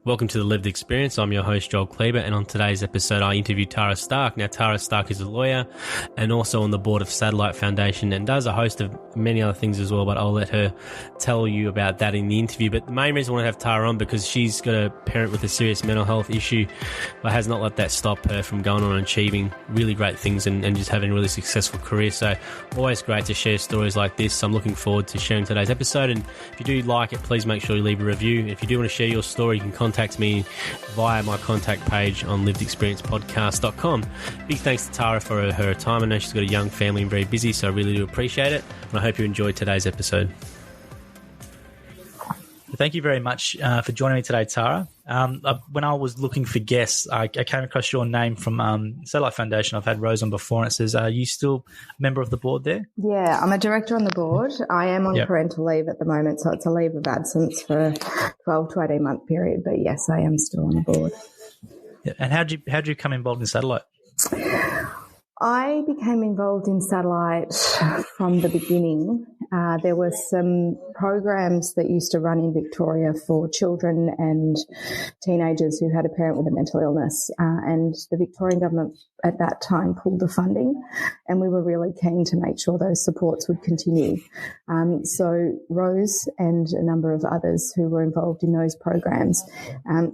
Welcome to The Lived Experience. I'm your host, Joel Kleber, and on today's episode, I interviewed Tara Stark. Now, Tara Stark is a lawyer and also on the board of Satellite Foundation and does a host of many other things as well, but I'll let her tell you about that in the interview. But the main reason I want to have Tara on because she's got a parent with a serious mental health issue, but has not let that stop her from going on and achieving really great things and just having a really successful career. So always great to share stories like this. I'm looking forward to sharing today's episode, and if you do like it, please make sure you leave a review. If you do want to share your story, you can contact me via my contact page on livedexperiencepodcast.com. Big thanks to Tara for her time. I know she's got a young family and very busy, so I really do appreciate it. And I hope you enjoyed today's episode. Thank you very much for joining me today, Tara. When I was looking for guests, I came across your name from Satellite Foundation. I've had Rose on before, and it says, are you still a member of the board there? Yeah, I'm a director on the board. I am on parental leave at the moment, so it's a leave of absence for 12 to 18 month period. But yes, I am still on the board. Yeah. And how'd you become involved in Satellite? I became involved in Satellite from the beginning. There were some programs that used to run in Victoria for children and teenagers who had a parent with a mental illness, and the Victorian government at that time pulled the funding, and we were really keen to make sure those supports would continue. So Rose and a number of others who were involved in those programs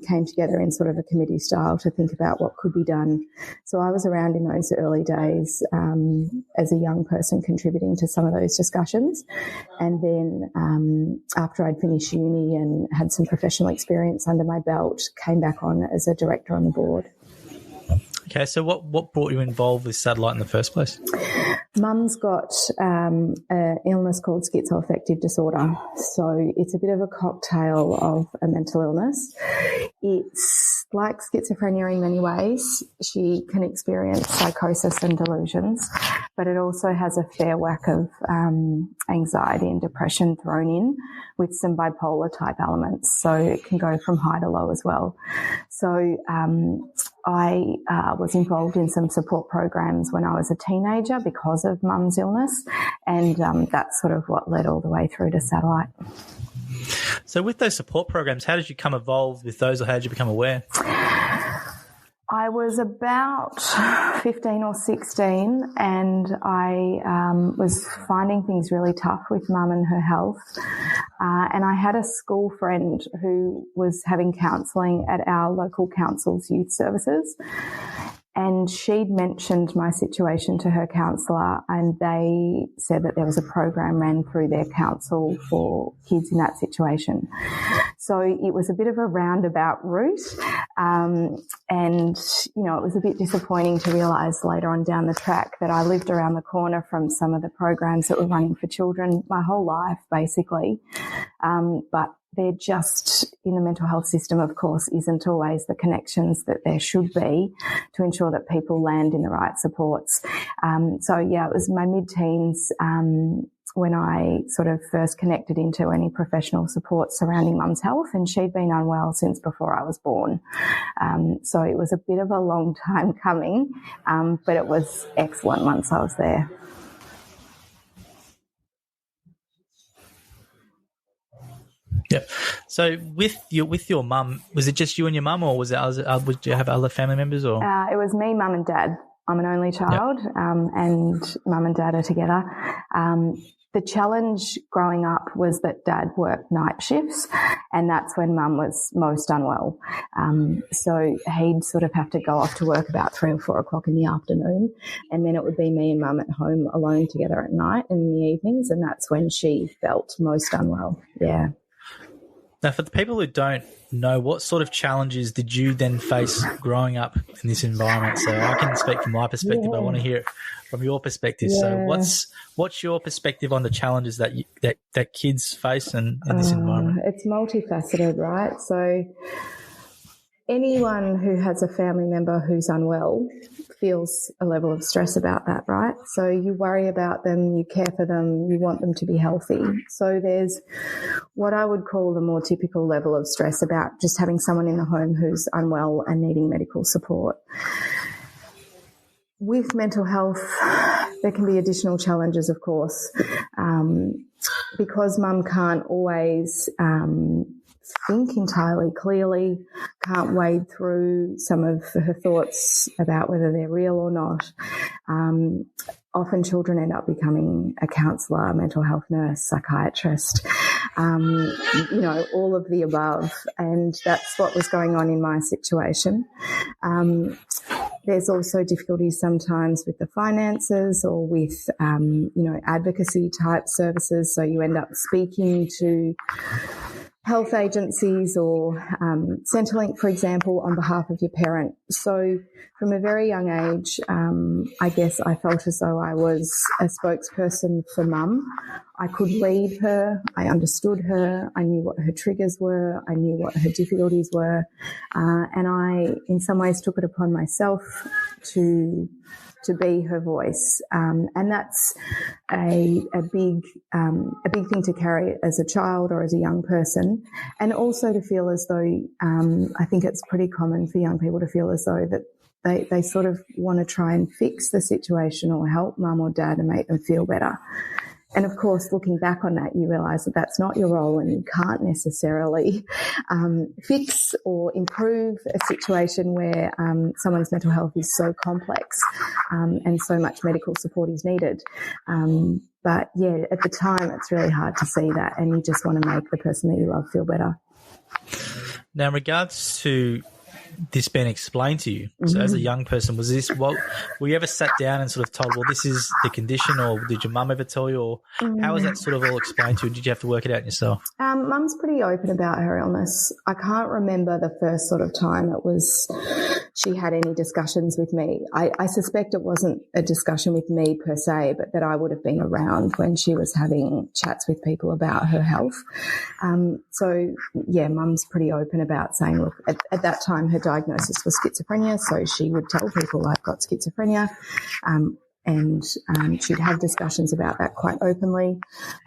came together in sort of a committee style to think about what could be done. So I was around in those early days as a young person contributing to some of those discussions. And then after I'd finished uni and had some professional experience under my belt, came back on as a director on the board. Okay, so what brought you involved with Satellite in the first place? Mum's got an illness called schizoaffective disorder. So it's a bit of a cocktail of a mental illness. It's like schizophrenia in many ways. She can experience psychosis and delusions, but it also has a fair whack of anxiety and depression thrown in with some bipolar type elements. So it can go from high to low as well. So I was involved in some support programs when I was a teenager because of Mum's illness, and that's sort of what led all the way through to Satellite. So with those support programs, how did you come involved with those, or how did you become aware? I was about 15 or 16, and I was finding things really tough with Mum and her health. And I had a school friend who was having counselling at our local council's youth services. And she'd mentioned my situation to her counsellor, and they said that there was a program ran through their council for kids in that situation. So it was a bit of a roundabout route. And, you know, it was a bit disappointing to realise later on down the track that I lived around the corner from some of the programs that were running for children my whole life, basically. But they're just, in the mental health system, of course, isn't always the connections that there should be to ensure that people land in the right supports. So, yeah, it was my mid-teens when I sort of first connected into any professional support surrounding Mum's health, and she'd been unwell since before I was born. So it was a bit of a long time coming, but it was excellent once I was there. Yep. So with your mum, was it just you and your mum, or was it would you have other family members? Or it was me, Mum, and Dad. I'm an only child, and Mum and Dad are together. The challenge growing up was that Dad worked night shifts, and that's when Mum was most unwell. So he'd sort of have to go off to work about 3 or 4 o'clock in the afternoon, and then it would be me and Mum at home alone together at night and in the evenings, and that's when she felt most unwell. Yeah. Now, for the people who don't know, what sort of challenges did you then face growing up in this environment? So I can speak from my perspective, but I want to hear it from your perspective. Yeah. So what's your perspective on the challenges that kids face in this environment? It's multifaceted, right? So anyone who has a family member who's unwell feels a level of stress about that, right? So you worry about them, you care for them, you want them to be healthy. So there's what I would call the more typical level of stress about just having someone in the home who's unwell and needing medical support. With mental health, there can be additional challenges, of course, because Mum can't always think entirely clearly, can't wade through some of her thoughts about whether they're real or not. Often children end up becoming a counsellor, a mental health nurse, psychiatrist, all of the above. And that's what was going on in my situation. There's also difficulties sometimes with the finances or with, advocacy type services. So you end up speaking to health agencies or Centrelink, for example, on behalf of your parent. So from a very young age, I guess I felt as though I was a spokesperson for mum. I could lead her. I understood her. I knew what her triggers were. I knew what her difficulties were. And I, in some ways, took it upon myself to be her voice. And that's a big thing to carry as a child or as a young person. And also to feel as though, I think it's pretty common for young people to feel as though that they sort of want to try and fix the situation or help mum or dad and make them feel better. And of course, looking back on that, you realise that that's not your role and you can't necessarily fix or improve a situation where someone's mental health is so complex and so much medical support is needed. But yeah, at the time, it's really hard to see that, and you just want to make the person that you love feel better. Now, in regards to this being explained to you, so as a young person, were you ever sat down and sort of told, well, this is the condition, or did your mum ever tell you, or how was that sort of all explained to you? Did you have to work it out yourself? Mum's pretty open about her illness. I can't remember the first sort of time she had any discussions with me. I suspect it wasn't a discussion with me per se, but that I would have been around when she was having chats with people about her health. So yeah, Mum's pretty open about saying, look, at that time her diagnosis was schizophrenia, so she would tell people I've got schizophrenia, and she'd have discussions about that quite openly.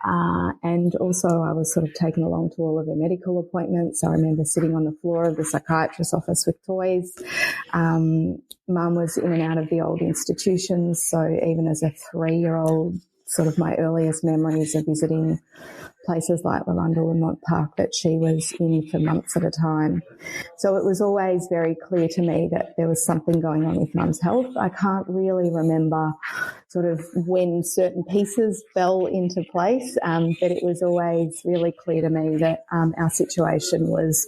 And also I was sort of taken along to all of her medical appointments. I remember sitting on the floor of the psychiatrist's office with toys. Mum was in and out of the old institutions, so even as a 3-year-old, sort of my earliest memories of visiting places like Larundel and Mont Park that she was in for months at a time. So it was always very clear to me that there was something going on with Mum's health. I can't really remember sort of when certain pieces fell into place, but it was always really clear to me that our situation was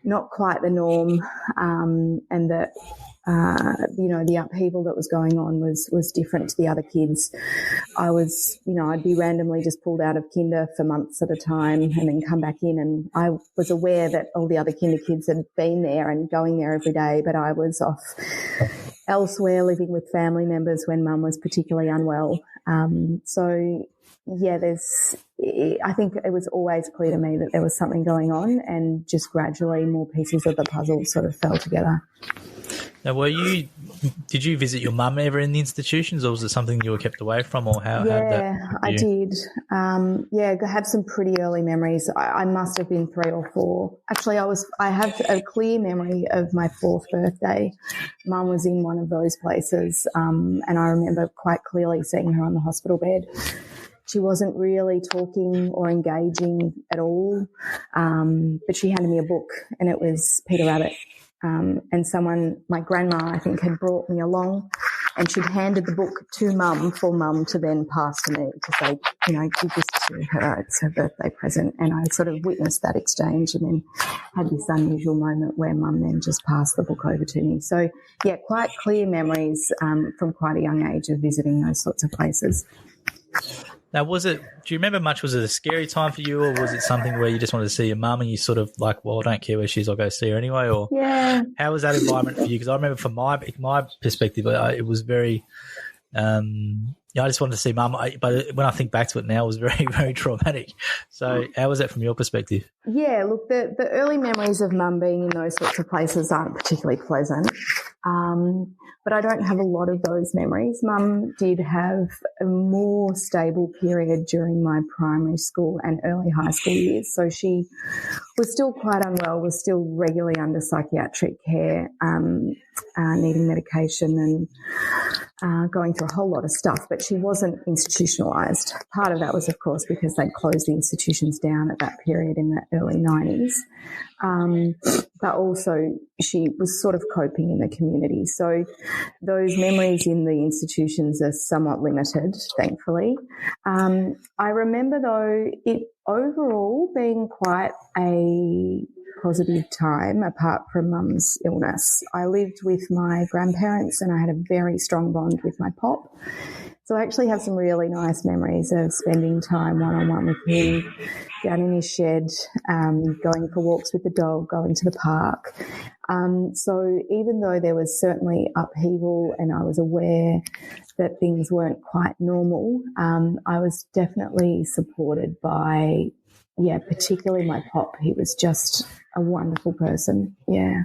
not quite the norm, and that the upheaval that was going on was different to the other kids. I'd be randomly just pulled out of kinder for months at a time and then come back in, and I was aware that all the other kinder kids had been there and going there every day, but I was off elsewhere living with family members when Mum was particularly unwell. I think it was always clear to me that there was something going on, and just gradually more pieces of the puzzle sort of fell together. Now, did you visit your mum ever in the institutions, or was it something you were kept away from, or how? Yeah, I did. I have some pretty early memories. I must have been 3 or 4. Actually, I have a clear memory of my 4th birthday. Mum was in one of those places, and I remember quite clearly seeing her on the hospital bed. She wasn't really talking or engaging at all, but she handed me a book, and it was Peter Rabbit. And someone, my grandma, I think, had brought me along, and she'd handed the book to Mum for Mum to then pass to me to say, give this to her, it's her birthday present. And I sort of witnessed that exchange, and then had this unusual moment where Mum then just passed the book over to me. So, yeah, quite clear memories from quite a young age of visiting those sorts of places. Now, do you remember much, was it a scary time for you, or was it something where you just wanted to see your mum and you sort of like, well, I don't care where she is, I'll go see her anyway? Or yeah, how was that environment for you? Because I remember from my perspective, it was very, I just wanted to see mum. But when I think back to it now, it was very, very traumatic. So how was that from your perspective? Yeah, look, the early memories of Mum being in those sorts of places aren't particularly pleasant. But I don't have a lot of those memories. Mum did have a more stable period during my primary school and early high school years. So she was still quite unwell, was still regularly under psychiatric care. needing medication and going through a whole lot of stuff, but she wasn't institutionalised. Part of that was, of course, because they'd closed the institutions down at that period in the early 90s. But also she was sort of coping in the community. So those memories in the institutions are somewhat limited, thankfully. I remember, though, it overall being quite a positive time apart from Mum's illness. I lived with my grandparents and I had a very strong bond with my pop. So I actually have some really nice memories of spending time one-on-one with him, down in his shed, going for walks with the dog, going to the park. So even though there was certainly upheaval and I was aware that things weren't quite normal, I was definitely supported by, particularly my pop. He was just a wonderful person. Yeah.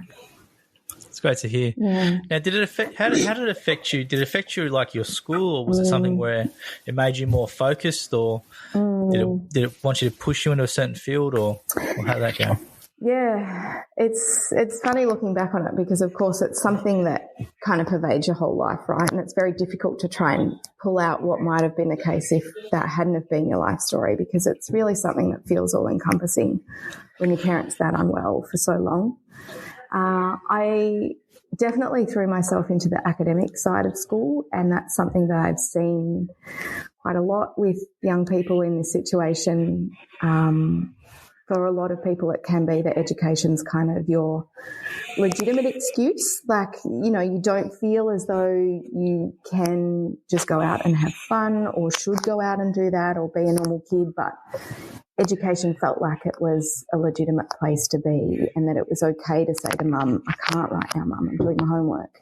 It's great to hear. Yeah. Now, did it affect? How did it affect you? Did it affect you like your school, or was it something where it made you more focused, or did it want you to push you into a certain field, or how did that go? Yeah, it's funny looking back on it because, of course, it's something that kind of pervades your whole life, right? And it's very difficult to try and pull out what might have been the case if that hadn't have been your life story, because it's really something that feels all-encompassing when your parents that unwell for so long. I definitely threw myself into the academic side of school, and that's something that I've seen quite a lot with young people in this situation. For a lot of people, it can be that education's kind of your legitimate excuse. Like, you don't feel as though you can just go out and have fun or should go out and do that or be a normal kid, but education felt like it was a legitimate place to be and that it was okay to say to Mum, I can't right now, Mum, I'm doing my homework.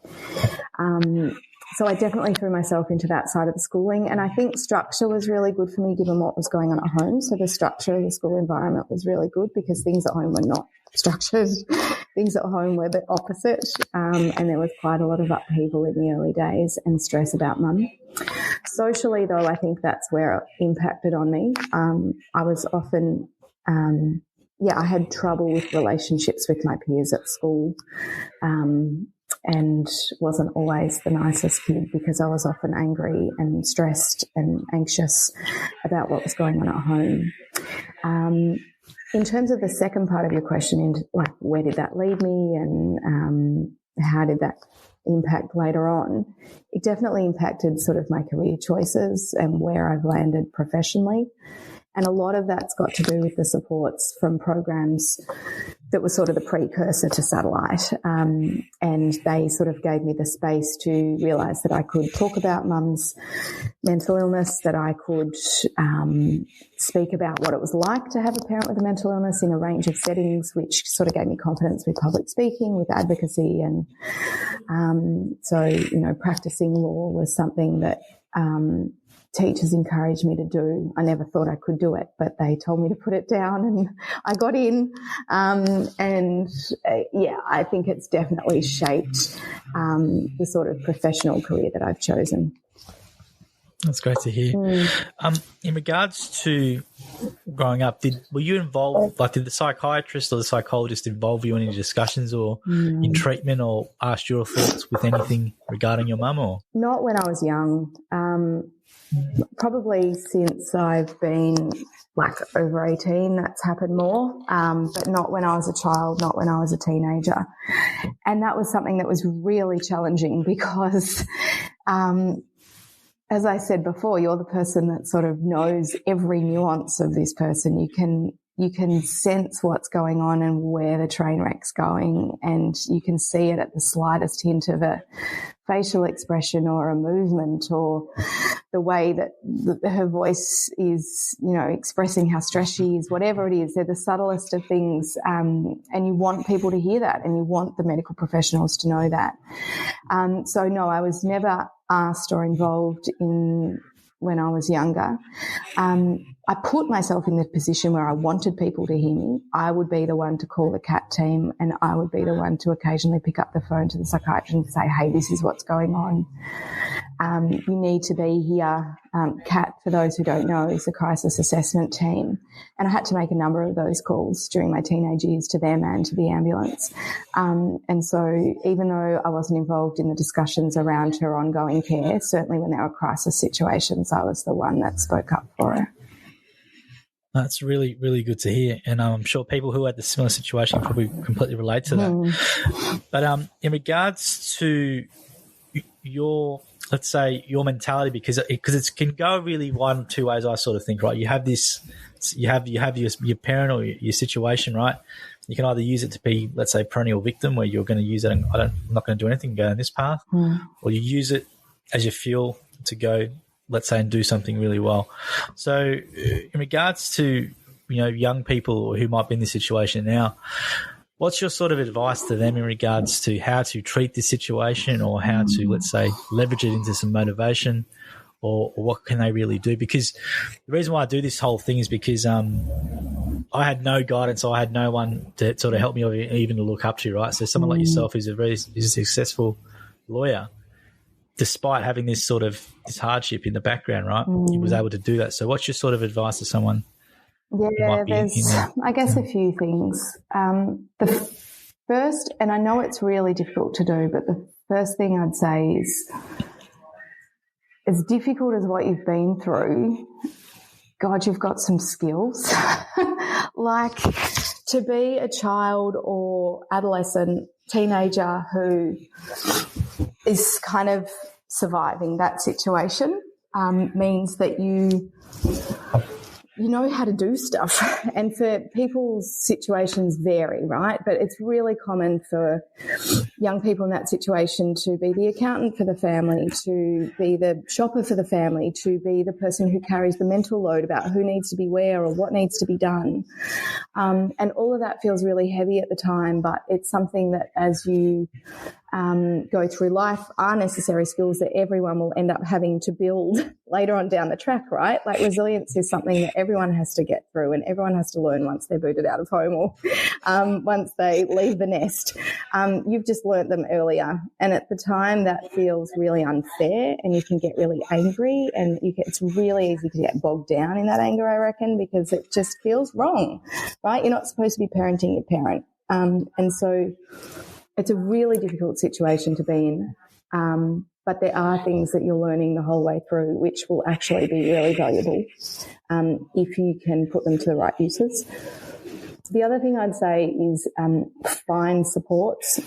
So I definitely threw myself into that side of the schooling, and I think structure was really good for me given what was going on at home. So the structure of the school environment was really good because things at home were not structured. Things at home were the opposite, and there was quite a lot of upheaval in the early days and stress about Mum. Socially, though, I think that's where it impacted on me. I was often, I had trouble with relationships with my peers at school, and wasn't always the nicest kid because I was often angry and stressed and anxious about what was going on at home. In terms of the second part of your question, like where did that lead me and how did that impact later on, it definitely impacted sort of my career choices and where I've landed professionally. And a lot of that's got to do with the supports from programs that were sort of the precursor to Satellite. And they sort of gave me the space to realise that I could talk about Mum's mental illness, that I could speak about what it was like to have a parent with a mental illness in a range of settings, which sort of gave me confidence with public speaking, with advocacy. And practicing law was something that teachers encouraged me to do. I never thought I could do it, but they told me to put it down and I got in. I think it's definitely shaped the sort of professional career that I've chosen. That's great to hear. In regards to growing up, were you involved, like did the psychiatrist or the psychologist involve you in any discussions or in treatment or asked your thoughts with anything regarding your mum? Or not when I was young. Probably since I've been like over 18, that's happened more, but not when I was a child, not when I was a teenager. And that was something that was really challenging because, as I said before, you're the person that sort of knows every nuance of this person. You can sense what's going on and where the train wreck's going, and you can see it at the slightest hint of a facial expression or a movement or the way that her voice is, expressing how stressed she is, whatever it is. They're the subtlest of things, and you want people to hear that and you want the medical professionals to know that. So, no, I was never asked or involved in when I was younger. I put myself in the position where I wanted people to hear me. I would be the one to call the CAT team, and I would be the one to occasionally pick up the phone to the psychiatrist and say, hey, this is what's going on. You need to be here. CAT, for those who don't know, is the crisis assessment team. And I had to make a number of those calls during my teenage years to them and to the ambulance. And so even though I wasn't involved in the discussions around her ongoing care, certainly when there were crisis situations, I was the one that spoke up for her. That's really, really good to hear. And I'm sure people who had the similar situation probably completely relate to that. But in regards to your, let's say, your mentality, because it can go really one or two ways, I sort of think, right? You have this, you have your parent or your situation, right? You can either use it to be, let's say, perennial victim, where you're going to use it and I'm not going to do anything, go in this path, or you use it as your fuel to go, let's say, and do something really well. So in regards to, young people who might be in this situation now, what's your sort of advice to them in regards to how to treat this situation, or how to, let's say, leverage it into some motivation, or what can they really do? Because the reason why I do this whole thing is because I had no guidance. I had no one to sort of help me or even to look up to, right? So someone like yourself who's a successful lawyer, despite having this hardship in the background, right, he was able to do that. So what's your sort of advice to someone? Yeah, there's, I guess, a few things. The first, and I know it's really difficult to do, but the first thing I'd say is, as difficult as what you've been through, God, you've got some skills. Like, to be a child or adolescent, teenager who is kind of surviving that situation means that you know how to do stuff. And for people's situations vary, right? But it's really common for young people in that situation to be the accountant for the family, to be the shopper for the family, to be the person who carries the mental load about who needs to be where or what needs to be done. And all of that feels really heavy at the time, but it's something that as you go through life are necessary skills that everyone will end up having to build later on down the track, right? Like, resilience is something that everyone has to get through and everyone has to learn once they're booted out of home or once they leave the nest. You've just learnt them earlier, and at the time that feels really unfair, and you can get really angry, and it's really easy to get bogged down in that anger, I reckon, because it just feels wrong, right? You're not supposed to be parenting your parent. And so it's a really difficult situation to be in, but there are things that you're learning the whole way through which will actually be really valuable if you can put them to the right uses. The other thing I'd say is find supports.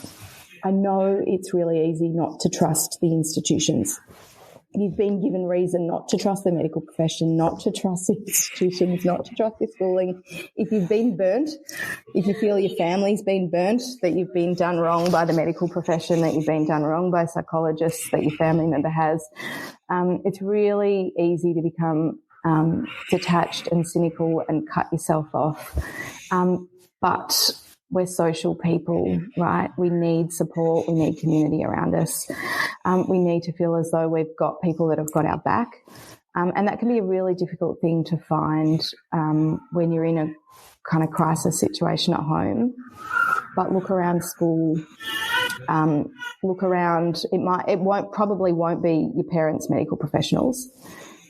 I know it's really easy not to trust the institutions. You've been given reason not to trust the medical profession, not to trust the institutions, not to trust your schooling. If you've been burnt, if you feel your family's been burnt, that you've been done wrong by the medical profession, that you've been done wrong by psychologists, that your family member has, it's really easy to become detached and cynical and cut yourself off. But we're social people, right? We need support. We need community around us. We need to feel as though we've got people that have got our back. And that can be a really difficult thing to find when you're in a kind of crisis situation at home. But look around school. Look around. Probably won't be your parents' medical professionals.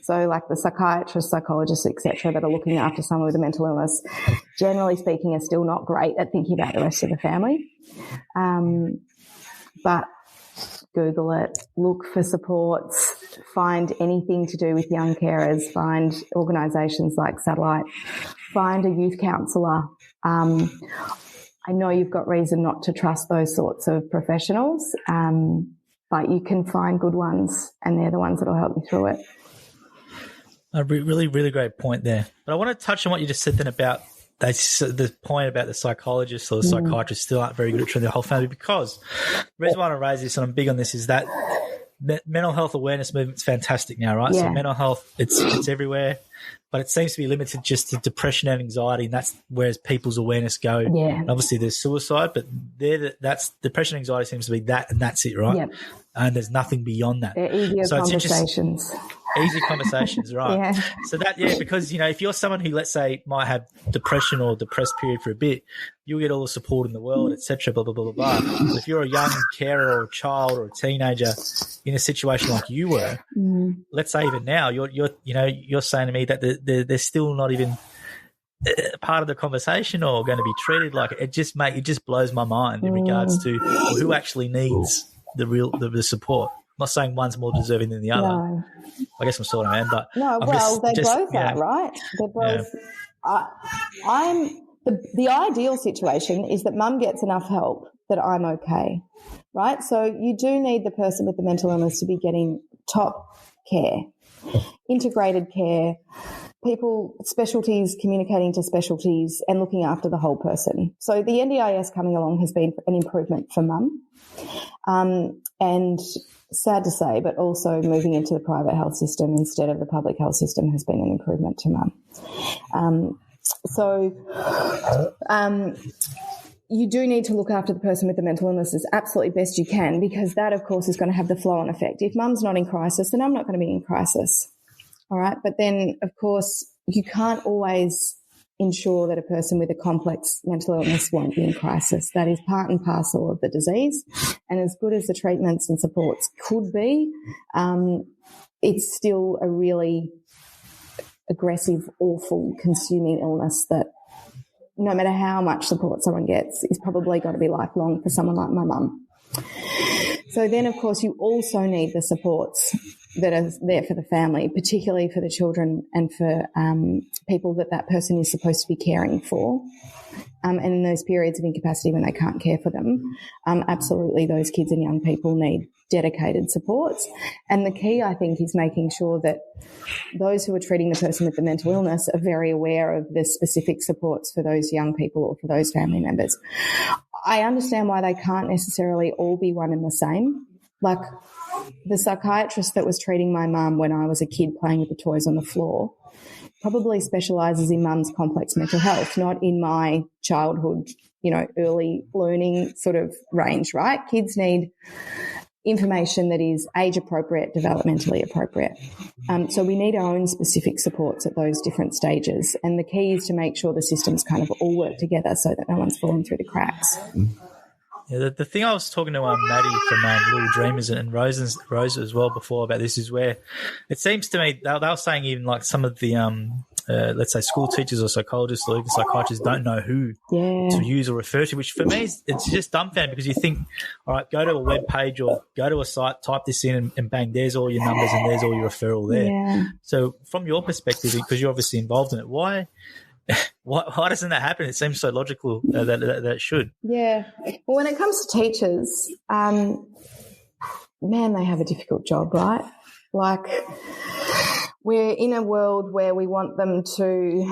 So like the psychiatrists, psychologists, etc., that are looking after someone with a mental illness, generally speaking, are still not great at thinking about the rest of the family. But Google it, look for supports, find anything to do with young carers, find organisations like Satellite, find a youth counsellor. I know you've got reason not to trust those sorts of professionals, but you can find good ones, and they're the ones that will help you through it. A really, really great point there. But I want to touch on what you just said then about the point about the psychologists or the psychiatrists still aren't very good at treating the whole family, because the reason why I want to raise this, and I'm big on this, is that mental health awareness movement's fantastic now, right? Yeah. So mental health, it's everywhere, but it seems to be limited just to depression and anxiety, and that's where people's awareness go. Yeah. And obviously there's suicide, but that's depression and anxiety seems to be that, and that's it, right? Yep. And there's nothing beyond that. They're easier conversations. Easy conversations, right? Yeah. So because, if you're someone who, let's say, might have depression or depressed period for a bit, you'll get all the support in the world, etc. Blah blah blah blah blah. But if you're a young carer or a child or a teenager in a situation like you were, let's say even now, you're saying to me that they're still not even part of the conversation or going to be treated like it just blows my mind in regards to who actually needs the support. I'm not saying one's more deserving than the other. No. I guess I'm sort of man, but No, they both are, right? They're both. Yeah. The ideal situation is that mum gets enough help that I'm okay, right? So you do need the person with the mental illness to be getting top care, integrated care, people, specialties, communicating to specialties and looking after the whole person. So the NDIS coming along has been an improvement for mum. And sad to say, but also moving into the private health system instead of the public health system has been an improvement to mum. You do need to look after the person with the mental illness as absolutely best you can, because that, of course, is going to have the flow-on effect. If mum's not in crisis, then I'm not going to be in crisis. All right. But then, of course, you can't always ensure that a person with a complex mental illness won't be in crisis. That is part and parcel of the disease. And as good as the treatments and supports could be, it's still a really aggressive, awful, consuming illness that no matter how much support someone gets is probably going to be lifelong for someone like my mum. So then, of course, you also need the supports that are there for the family, particularly for the children and for people that person is supposed to be caring for. And in those periods of incapacity when they can't care for them, absolutely those kids and young people need dedicated supports. And the key, I think, is making sure that those who are treating the person with the mental illness are very aware of the specific supports for those young people or for those family members. I understand why they can't necessarily all be one and the same. Like the psychiatrist that was treating my mum when I was a kid playing with the toys on the floor probably specialises in mum's complex mental health, not in my childhood, early learning sort of range, right? Kids need information that is age appropriate, developmentally appropriate. So we need our own specific supports at those different stages. And the key is to make sure the systems kind of all work together so that no one's falling through the cracks. Yeah, the thing I was talking to Maddie from Little Dreamers and Rosa as well before about this is where it seems to me they were saying even like some of the let's say school teachers or psychologists or even psychiatrists don't know who to use or refer to, which for me it's just dumbfounding because you think, all right, go to a web page or go to a site, type this in and bang, there's all your numbers and there's all your referral there. Yeah. So from your perspective, because you're obviously involved in it, why doesn't that happen? It seems so logical that it should. Yeah. Well, when it comes to teachers, man, they have a difficult job, right? Like we're in a world where we want them to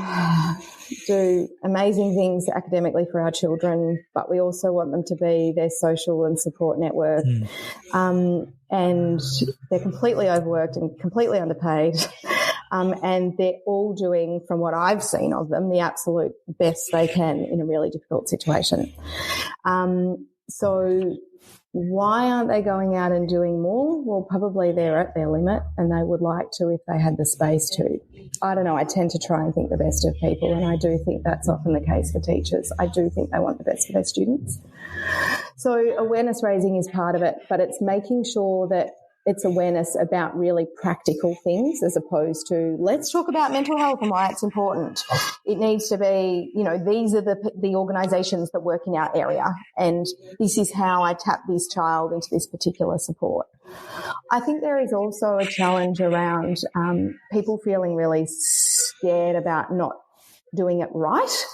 do amazing things academically for our children, but we also want them to be their social and support network. And they're completely overworked and completely underpaid. And they're all doing, from what I've seen of them, the absolute best they can in a really difficult situation. So why aren't they going out and doing more? Well, probably they're at their limit and they would like to if they had the space to. I don't know. I tend to try and think the best of people, and I do think that's often the case for teachers. I do think they want the best for their students. So awareness raising is part of it, but it's making sure that it's awareness about really practical things as opposed to let's talk about mental health and why it's important. It needs to be, these are the organisations that work in our area and this is how I tap this child into this particular support. I think there is also a challenge around people feeling really scared about not doing it right.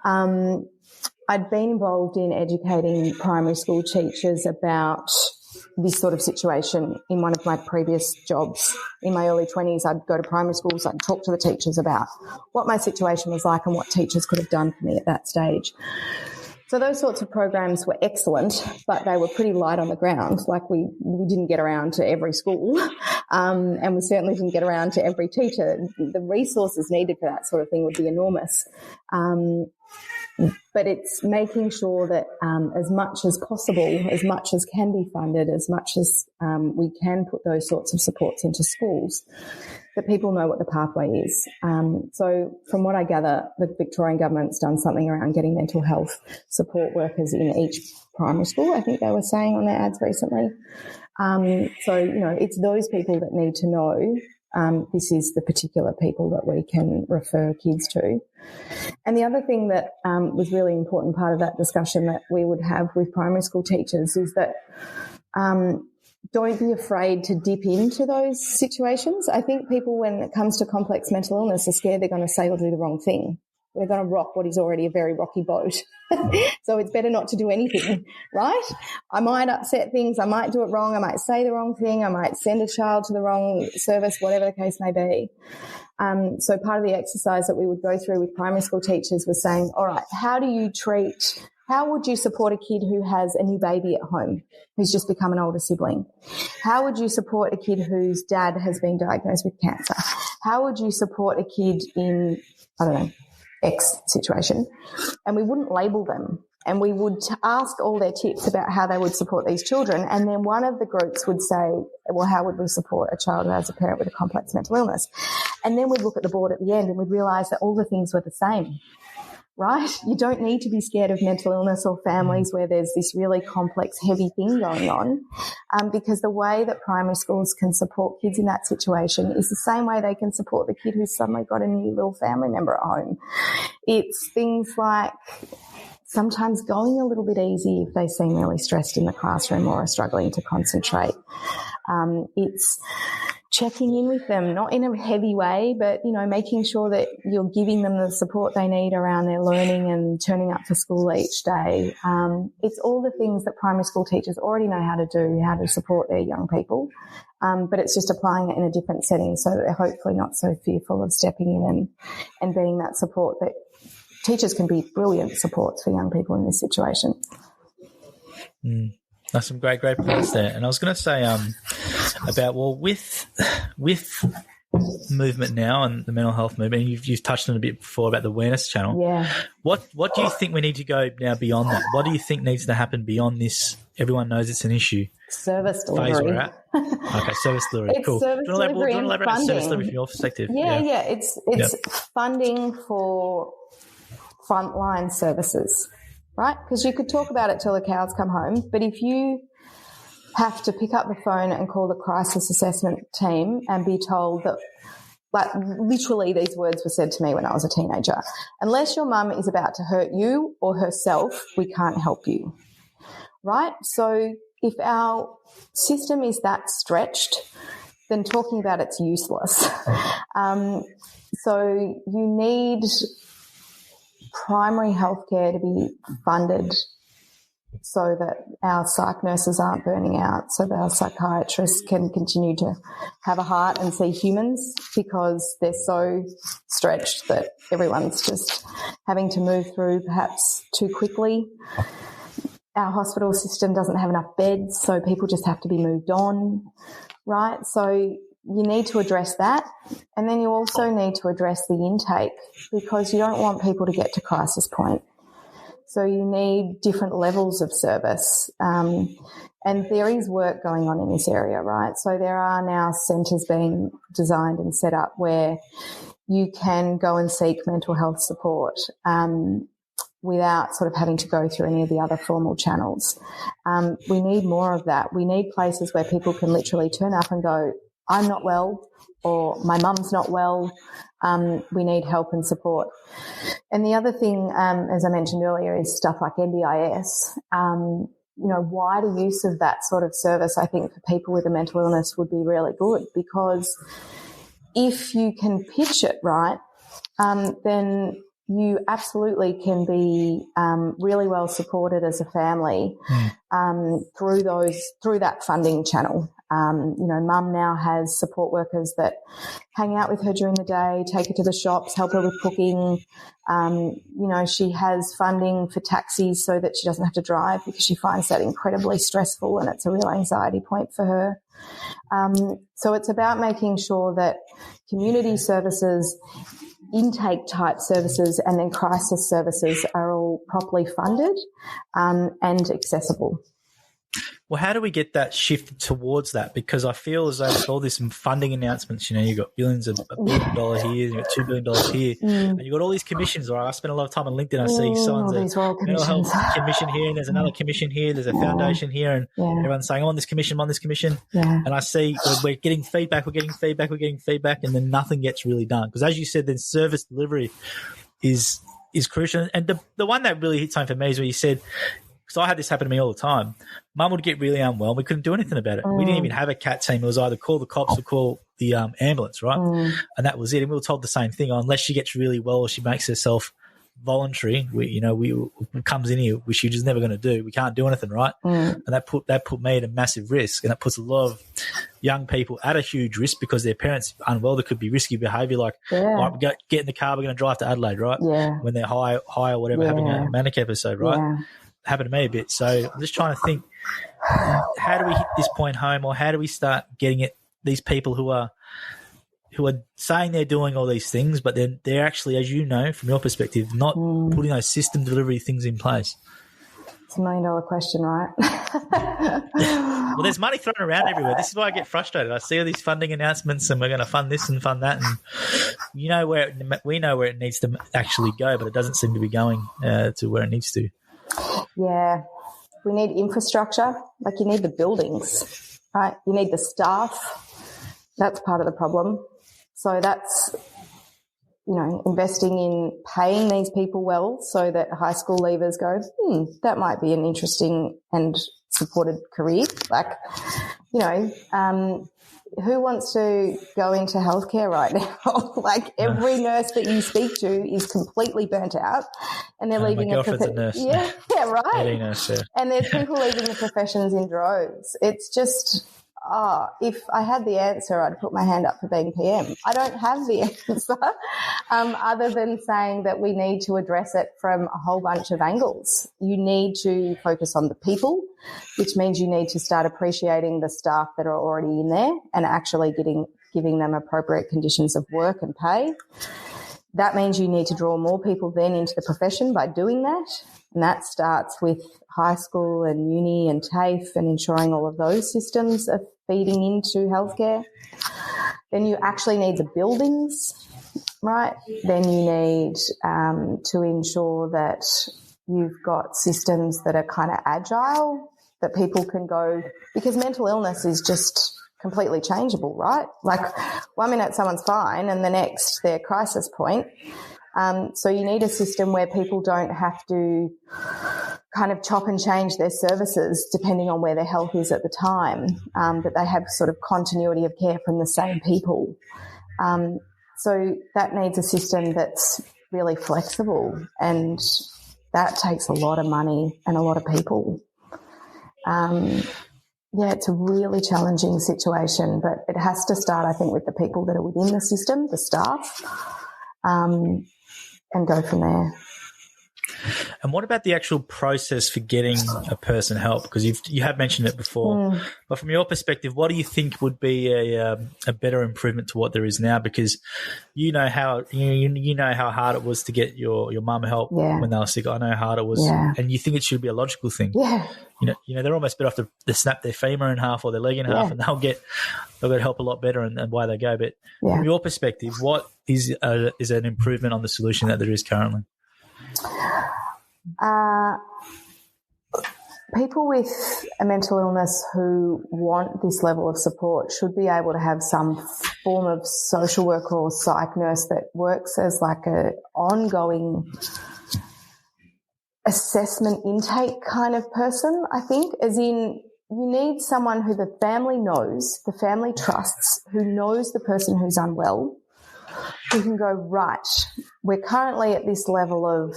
I'd been involved in educating primary school teachers about this sort of situation in one of my previous jobs. In my early 20s, I'd go to primary schools, I'd talk to the teachers about what my situation was like and what teachers could have done for me at that stage. So those sorts of programs were excellent, but they were pretty light on the ground. Like we didn't get around to every school, and we certainly didn't get around to every teacher. The resources needed for that sort of thing would be enormous. But it's making sure that as much as possible, as much as can be funded, as much as we can put those sorts of supports into schools, that people know what the pathway is. So from what I gather, the Victorian government's done something around getting mental health support workers in each primary school, I think they were saying on their ads recently. So, it's those people that need to know this is the particular people that we can refer kids to. And the other thing that was really important part of that discussion that we would have with primary school teachers is that don't be afraid to dip into those situations. I think people, when it comes to complex mental illness, are scared they're going to say or do the wrong thing. They're going to rock what is already a very rocky boat. So it's better not to do anything, right? I might upset things. I might do it wrong. I might say the wrong thing. I might send a child to the wrong service, whatever the case may be. So part of the exercise that we would go through with primary school teachers was saying, all right, how would you support a kid who has a new baby at home, who's just become an older sibling? How would you support a kid whose dad has been diagnosed with cancer? How would you support a kid in, X situation? And we wouldn't label them. And we would ask all their tips about how they would support these children. And then one of the groups would say, well, how would we support a child who has a parent with a complex mental illness? And then we'd look at the board at the end and we'd realise that all the things were the same. Right? You don't need to be scared of mental illness or families where there's this really complex, heavy thing going on, because the way that primary schools can support kids in that situation is the same way they can support the kid who's suddenly got a new little family member at home. It's things like sometimes going a little bit easy if they seem really stressed in the classroom or are struggling to concentrate. It's checking in with them, not in a heavy way, but, making sure that you're giving them the support they need around their learning and turning up for school each day. It's all the things that primary school teachers already know how to do, how to support their young people, but it's just applying it in a different setting so that they're hopefully not so fearful of stepping in and being that support that teachers can be brilliant supports for young people in this situation. That's some great points there. And I was going to say about, with movement now and the mental health movement, and you've touched on a bit before about the awareness channel. Yeah. What do you think we need to go now beyond that? What do you think needs to happen beyond this? Everyone knows it's an issue. Service delivery. Phase we're at. Okay, service delivery. It's cool. Service do you want to elaborate on service delivery from your perspective? Yeah. It's funding for frontline services. Right? Because you could talk about it till the cows come home, but if you have to pick up the phone and call the crisis assessment team and be told that, like, literally these words were said to me when I was a teenager, unless your mum is about to hurt you or herself, we can't help you. Right? So if our system is that stretched, then talking about it's useless. So you need primary healthcare to be funded so that our psych nurses aren't burning out, so that our psychiatrists can continue to have a heart and see humans, because they're so stretched that everyone's just having to move through perhaps too quickly. Our hospital system doesn't have enough beds, so people just have to be moved on, right? So you need to address that, and then you also need to address the intake, because you don't want people to get to crisis point. So you need different levels of service, and there is work going on in this area, right? So there are now centres being designed and set up where you can go and seek mental health support without sort of having to go through any of the other formal channels. We need more of that. We need places where people can literally turn up and go, I'm not well, or my mum's not well, we need help and support. And the other thing, as I mentioned earlier, is stuff like NDIS. Wider use of that sort of service, I think, for people with a mental illness would be really good, because if you can pitch it right, then you absolutely can be really well supported as a family through that funding channel. Mum now has support workers that hang out with her during the day, take her to the shops, help her with cooking. She has funding for taxis so that she doesn't have to drive, because she finds that incredibly stressful and it's a real anxiety point for her. So it's about making sure that community services, intake type services, and then crisis services are all all properly funded and accessible. Well, how do we get that shifted towards that? Because I feel as though with all this funding announcements, you've got billions of $1 billion here, you've got $2 billion here, and you've got all these commissions, right? I spend a lot of time on LinkedIn. I see someone's a mental health commission here, and there's another commission here, there's a foundation here, and everyone's saying, I'm on this commission, I'm on this commission. Yeah. And I see we're getting feedback, and then nothing gets really done. Because as you said, then service delivery is crucial. And the one that really hits home for me is where you said, because I had this happen to me all the time. Mum would get really unwell and we couldn't do anything about it. We didn't even have a CAT team. It was either call the cops or call the ambulance, right? And that was it. And we were told the same thing. Unless she gets really well or she makes herself voluntary, we comes in here, which she's just never going to do. We can't do anything, right? And that put me at a massive risk. And that puts a lot of young people at a huge risk because their parents are unwell. There could be risky behaviour like, all right, get in the car, we're going to drive to Adelaide, right? Yeah. When they're high or whatever, having a manic episode, right? Yeah. Happened to me a bit. So I'm just trying to think, how do we hit this point home, or how do we start getting it? These people who are saying they're doing all these things, but then they're actually, as you know, from your perspective, not putting those system delivery things in place. It's $1 million question, right? Well, there's money thrown around everywhere. This is why I get frustrated. I see all these funding announcements, and we're going to fund this and fund that, and we know where it needs to actually go, but it doesn't seem to be going to where it needs to. Yeah, we need infrastructure. Like, you need the buildings, right? You need the staff. That's part of the problem. So that's, investing in paying these people well so that high school leavers go, that might be an interesting and supported career. Like, who wants to go into healthcare right now? Like, every nurse that you speak to is completely burnt out, and they're leaving. My girlfriend's a nurse. Yeah, right. Nurse, yeah. And there's people leaving the professions in droves. It's just, if I had the answer, I'd put my hand up for being PM. I don't have the answer, other than saying that we need to address it from a whole bunch of angles. You need to focus on the people, which means you need to start appreciating the staff that are already in there and actually giving them appropriate conditions of work and pay. That means you need to draw more people then into the profession by doing that. And that starts with high school and uni and TAFE and ensuring all of those systems are feeding into healthcare. Then you actually need the buildings, right? Then you need to ensure that you've got systems that are kind of agile, that people can go, because mental illness is just completely changeable, right? Like, 1 minute someone's fine and the next they're crisis point. So you need a system where people don't have to kind of chop and change their services depending on where their health is at the time, but they have sort of continuity of care from the same people. So that needs a system that's really flexible, and that takes a lot of money and a lot of people. It's a really challenging situation, but it has to start, I think, with the people that are within the system, the staff, and go from there. And what about the actual process for getting a person help? Because you have mentioned it before, but from your perspective, what do you think would be a better improvement to what there is now? Because you know how hard it was to get your mum help when they were sick. I know how hard it was, and you think it should be a logical thing. Yeah, they're almost better off to snap their femur in half or their leg in half, and they'll get help a lot better, and why they go. But from your perspective, what is an improvement on the solution that there is currently? People with a mental illness who want this level of support should be able to have some form of social worker or psych nurse that works as like a ongoing assessment intake kind of person, I think, as in you need someone who the family knows, the family trusts, who knows the person who's unwell, who can go, right, we're currently at this level of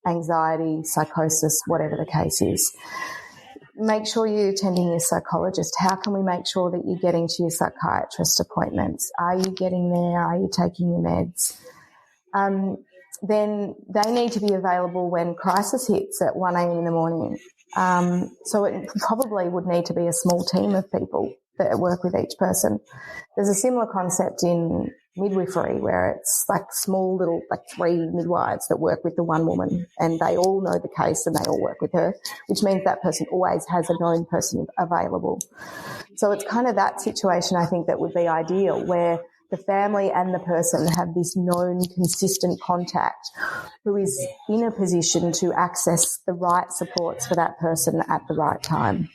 anxiety, psychosis, whatever the case is. Make sure you're attending your psychologist. How can we make sure that you're getting to your psychiatrist appointments? Are you getting there? Are you taking your meds? Then they need to be available when crisis hits at 1 a.m. in the morning. So it probably would need to be a small team of people that work with each person. There's a similar concept in midwifery, where it's like small little, like 3 midwives that work with the one woman, and they all know the case and they all work with her, which means that person always has a known person available. So it's kind of that situation, I think, that would be ideal, where the family and the person have this known, consistent contact who is in a position to access the right supports for that person at the right time.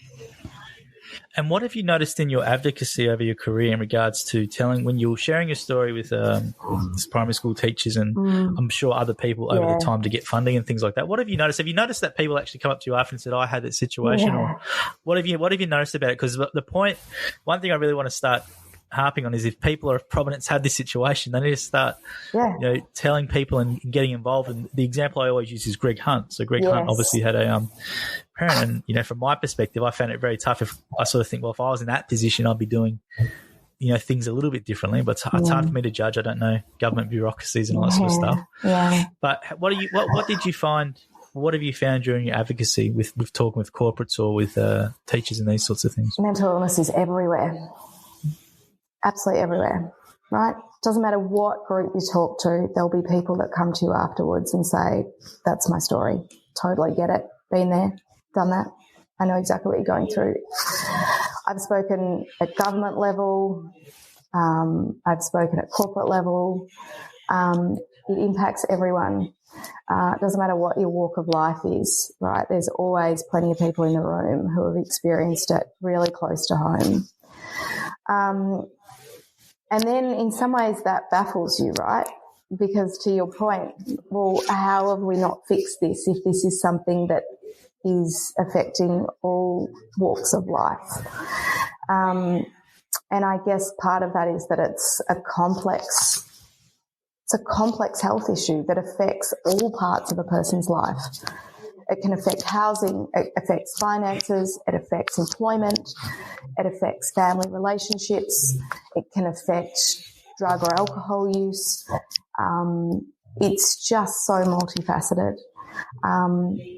And what have you noticed in your advocacy over your career in regards to telling, when you're sharing your story with primary school teachers and I'm sure other people over the time to get funding and things like that? What have you noticed? Have you noticed that people actually come up to you after and said, I had that situation? Or what have you noticed about it? Because one thing I really want to start harping on is, if people of Providence had this situation, they need to start telling people and getting involved. And the example I always use is Greg Hunt. So Greg Hunt obviously had a parent, and from my perspective, I found it very tough. If I sort of think, well, if I was in that position, I'd be doing things a little bit differently, but it's hard for me to judge. I don't know government bureaucracies and all that sort of stuff. But what did you find? What have you found during your advocacy with talking with corporates or with teachers and these sorts of things? Mental illness is everywhere. Absolutely everywhere, right? Doesn't matter what group you talk to, there'll be people that come to you afterwards and say, that's my story. Totally get it. Been there, done that. I know exactly what you're going through. I've spoken at government level. I've spoken at corporate level. It impacts everyone. It doesn't matter what your walk of life is, right? There's always plenty of people in the room who have experienced it really close to home. And then in some ways that baffles you, right? Because to your point, well, how have we not fixed this if this is something that is affecting all walks of life? And I guess part of that is that it's a complex health issue that affects all parts of a person's life. It can affect housing, it affects finances, it affects employment, it affects family relationships, it can affect drug or alcohol use. It's just so multifaceted.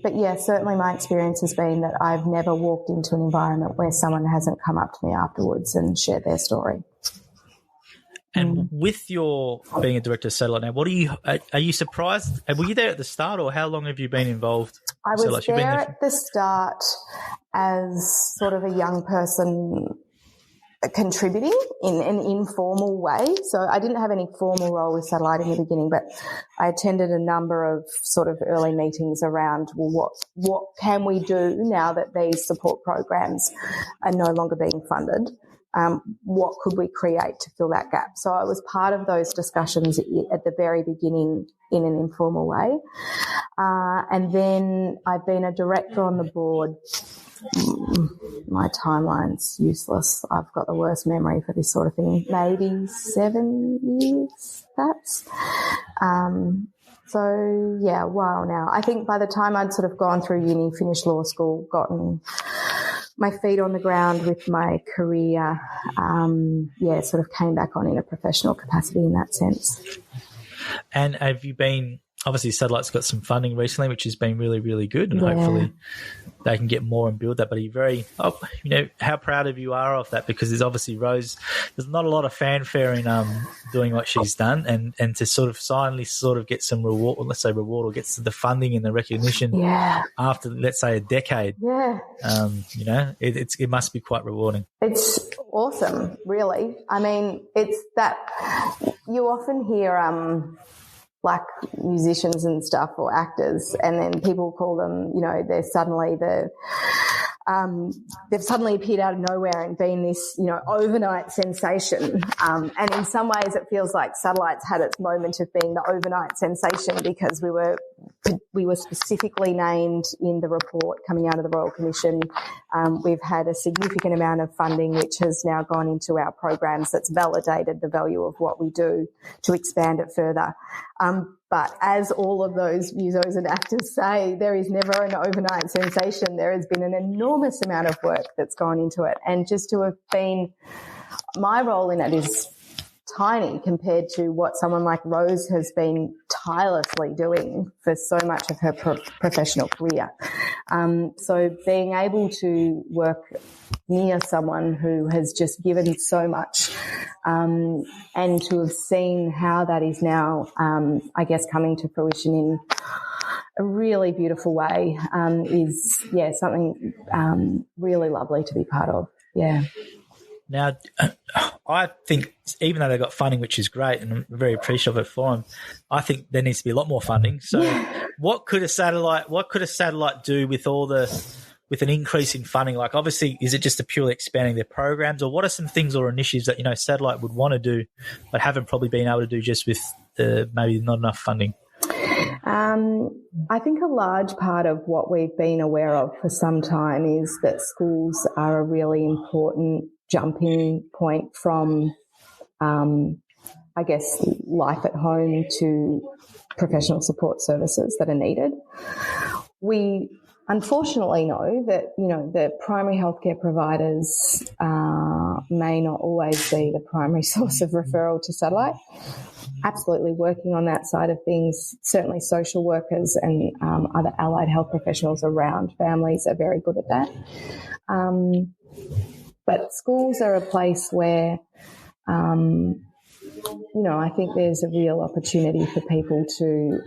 But yeah, certainly my experience has been that I've never walked into an environment where someone hasn't come up to me afterwards and shared their story. And with your being a director of Satellite now, are you surprised? Were you there at the start, or how long have you been involved? I was there at the start as sort of a young person contributing in an informal way. So I didn't have any formal role with Satellite in the beginning, but I attended a number of sort of early meetings around, well, what can we do now that these support programs are no longer being funded? What could we create to fill that gap? So I was part of those discussions at the very beginning in an informal way. And then I've been a director on the board. My timeline's useless. I've got the worst memory for this sort of thing. Maybe 7 years, perhaps. So, yeah, a while now. I think by the time I'd sort of gone through uni, finished law school, gotten my feet on the ground with my career, sort of came back on in a professional capacity in that sense. And have you been, obviously Satellite's got some funding recently, which has been really, really good, and hopefully they can get more and build that. But are you very, how proud of you are of that? Because there's obviously there's not a lot of fanfare in doing what she's done, and to sort of finally sort of get some reward, or gets the funding and the recognition after, let's say, a decade. Yeah. It must be quite rewarding. It's awesome, really. I mean, it's that you often hear black musicians and stuff, or actors, and then people call them, they're suddenly they've suddenly appeared out of nowhere and been this, overnight sensation. And in some ways it feels like Satellite's had its moment of being the overnight sensation because we were specifically named in the report coming out of the Royal Commission. We've had a significant amount of funding which has now gone into our programs that's validated the value of what we do to expand it further. But as all of those musos and actors say, there is never an overnight sensation. There has been an enormous amount of work that's gone into it. And just to have been, my role in it is tiny compared to what someone like Rose has been tirelessly doing for so much of her professional career. So being able to work near someone who has just given so much, and to have seen how that is now, I guess, coming to fruition in a really beautiful way, is, something really lovely to be part of. Yeah. Now, I think even though they got funding, which is great, and I'm very appreciative of it for them, I think there needs to be a lot more funding. So, what could a satellite do with an increase in funding? Like, obviously, is it just purely expanding their programs, or what are some things or initiatives that satellite would want to do but haven't probably been able to do just with maybe not enough funding? I think a large part of what we've been aware of for some time is that schools are a really important jumping point from, I guess, life at home to professional support services that are needed. We unfortunately know that, the primary healthcare providers may not always be the primary source of referral to satellite. Absolutely working on that side of things. Certainly social workers and other allied health professionals around families are very good at that. But schools are a place where, I think there's a real opportunity for people to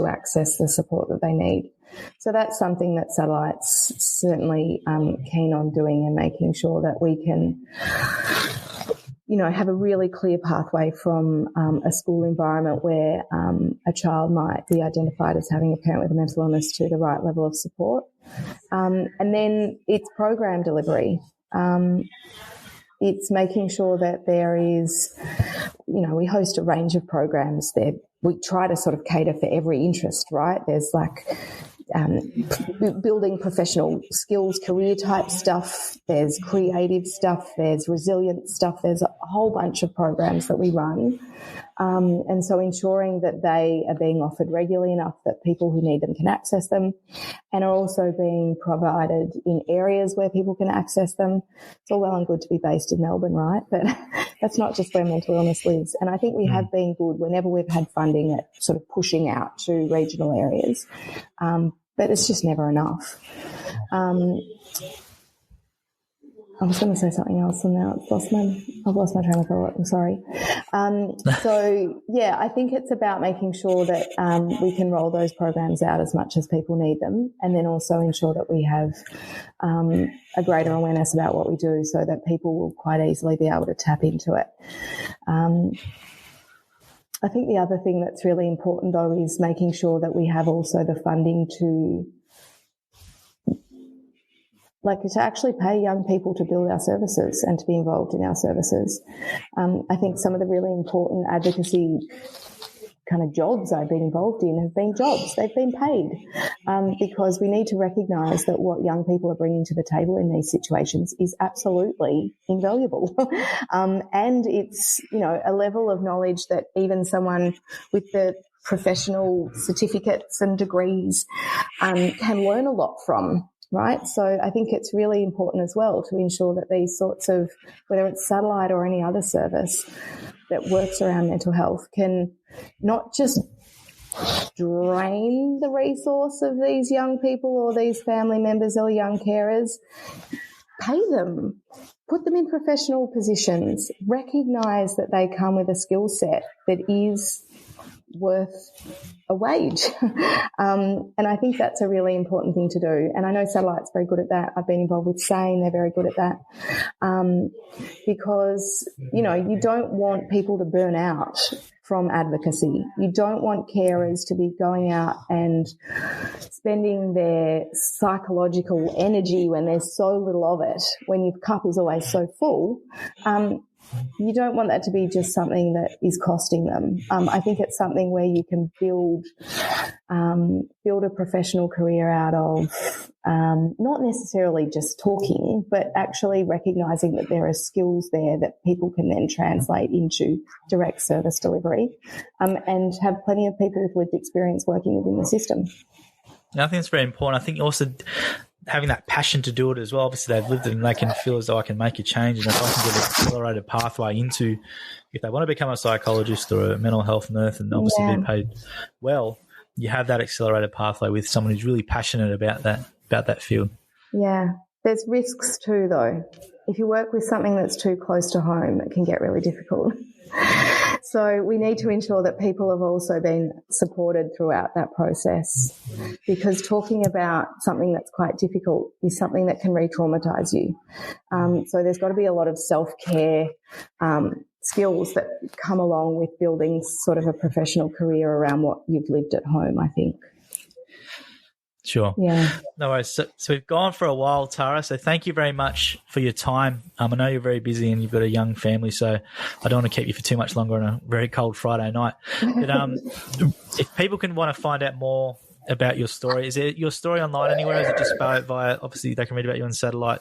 access the support that they need. So that's something that Satellite's certainly keen on doing, and making sure that we can, have a really clear pathway from a school environment where a child might be identified as having a parent with a mental illness to the right level of support. And then it's program delivery. It's making sure that there is, we host a range of programs there. We try to sort of cater for every interest, right? There's building professional skills, career type stuff. There's creative stuff. There's resilient stuff. There's a whole bunch of programs that we run. And so ensuring that they are being offered regularly enough that people who need them can access them, and are also being provided in areas where people can access them. It's all well and good to be based in Melbourne, right? But that's not just where mental illness lives. And I think we have been good whenever we've had funding at sort of pushing out to regional areas. But it's just never enough. I was going to say something else, and now I've lost my train of thought. I'm sorry. So yeah, I think it's about making sure that we can roll those programs out as much as people need them, and then also ensure that we have a greater awareness about what we do, so that people will quite easily be able to tap into it. I think the other thing that's really important, though, is making sure that we have also the funding to actually pay young people to build our services and to be involved in our services. I think some of the really important advocacy kind of jobs I've been involved in have been jobs. They've been paid because we need to recognise that what young people are bringing to the table in these situations is absolutely invaluable. And it's, a level of knowledge that even someone with the professional certificates and degrees can learn a lot from. Right. So I think it's really important as well to ensure that these sorts of, whether it's Satellite or any other service that works around mental health, can not just drain the resource of these young people or these family members or young carers, pay them, put them in professional positions, recognise that they come with a skill set that is worth a wage. And I think that's a really important thing to do. And I know Satellite's very good at that. I've been involved with SANE. They're very good at that. Because, you don't want people to burn out from advocacy. You don't want carers to be going out and spending their psychological energy when there's so little of it, when your cup is always so full. You don't want that to be just something that is costing them. I think it's something where you can build a professional career out of, not necessarily just talking, but actually recognising that there are skills there that people can then translate into direct service delivery, and have plenty of people with lived experience working within the system. I think it's very important. I think also having that passion to do it as well. Obviously, they've lived it and they can feel as though I can make a change, and if I can get an accelerated pathway into, if they want to become a psychologist or a mental health nurse and obviously be paid well, you have that accelerated pathway with someone who's really passionate about that about that field. Yeah. There's risks too, though. If you work with something that's too close to home, it can get really difficult. So we need to ensure that people have also been supported throughout that process, because talking about something that's quite difficult is something that can re-traumatize you. So there's got to be a lot of self-care skills that come along with building sort of a professional career around what you've lived at home, I think. Sure. Yeah. No worries. So we've gone for a while, Tara, so thank you very much for your time. I know you're very busy and you've got a young family, so I don't want to keep you for too much longer on a very cold Friday night. But if people can want to find out more about your story, is it your story online anywhere, or is it just via obviously they can read about you on Satellite?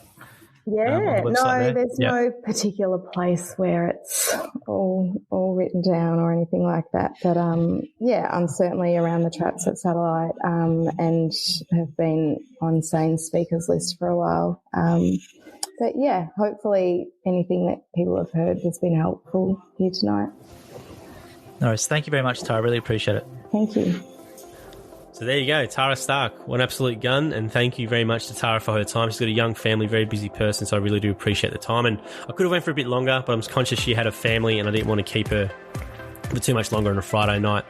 Yeah, the no, there's no particular place where it's all written down or anything like that. But yeah, I'm certainly around the traps at Satellite and have been on Sane Speakers list for a while. But yeah, hopefully anything that people have heard has been helpful here tonight. No worries. Thank you very much, Tara. Really appreciate it. Thank you. So there you go, Tara Stark, one absolute gun, and thank you very much to Tara for her time. She's got a young family, very busy person, so I really do appreciate the time. And I could have went for a bit longer, but I was conscious she had a family and I didn't want to keep her for too much longer on a Friday night.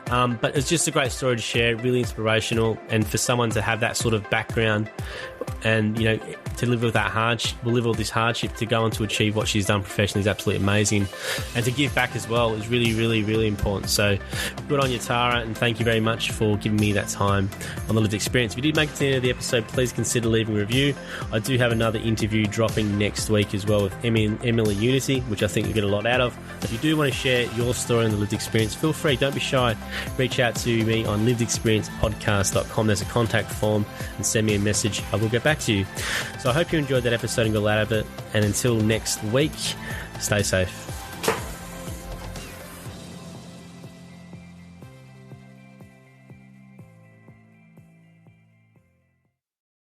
But it's just a great story to share, really inspirational, and for someone to have that sort of background and, you know, to live with that live all this hardship, to go on to achieve what she's done professionally is absolutely amazing. And to give back as well is really, really, really important. So good on you, Tara, and thank you very much for giving me that time on the lived experience. If you did make it to the end of the episode, please consider leaving a review. I do have another interview dropping next week as well with Emily Unity, which I think you'll get a lot out of. If you do want to share your story on the lived experience, feel free, don't be shy. Reach out to me on livedexperiencepodcast.com. There's a contact form, and send me a message. I will get back to you. So I hope you enjoyed that episode and got out of it. And until next week, stay safe.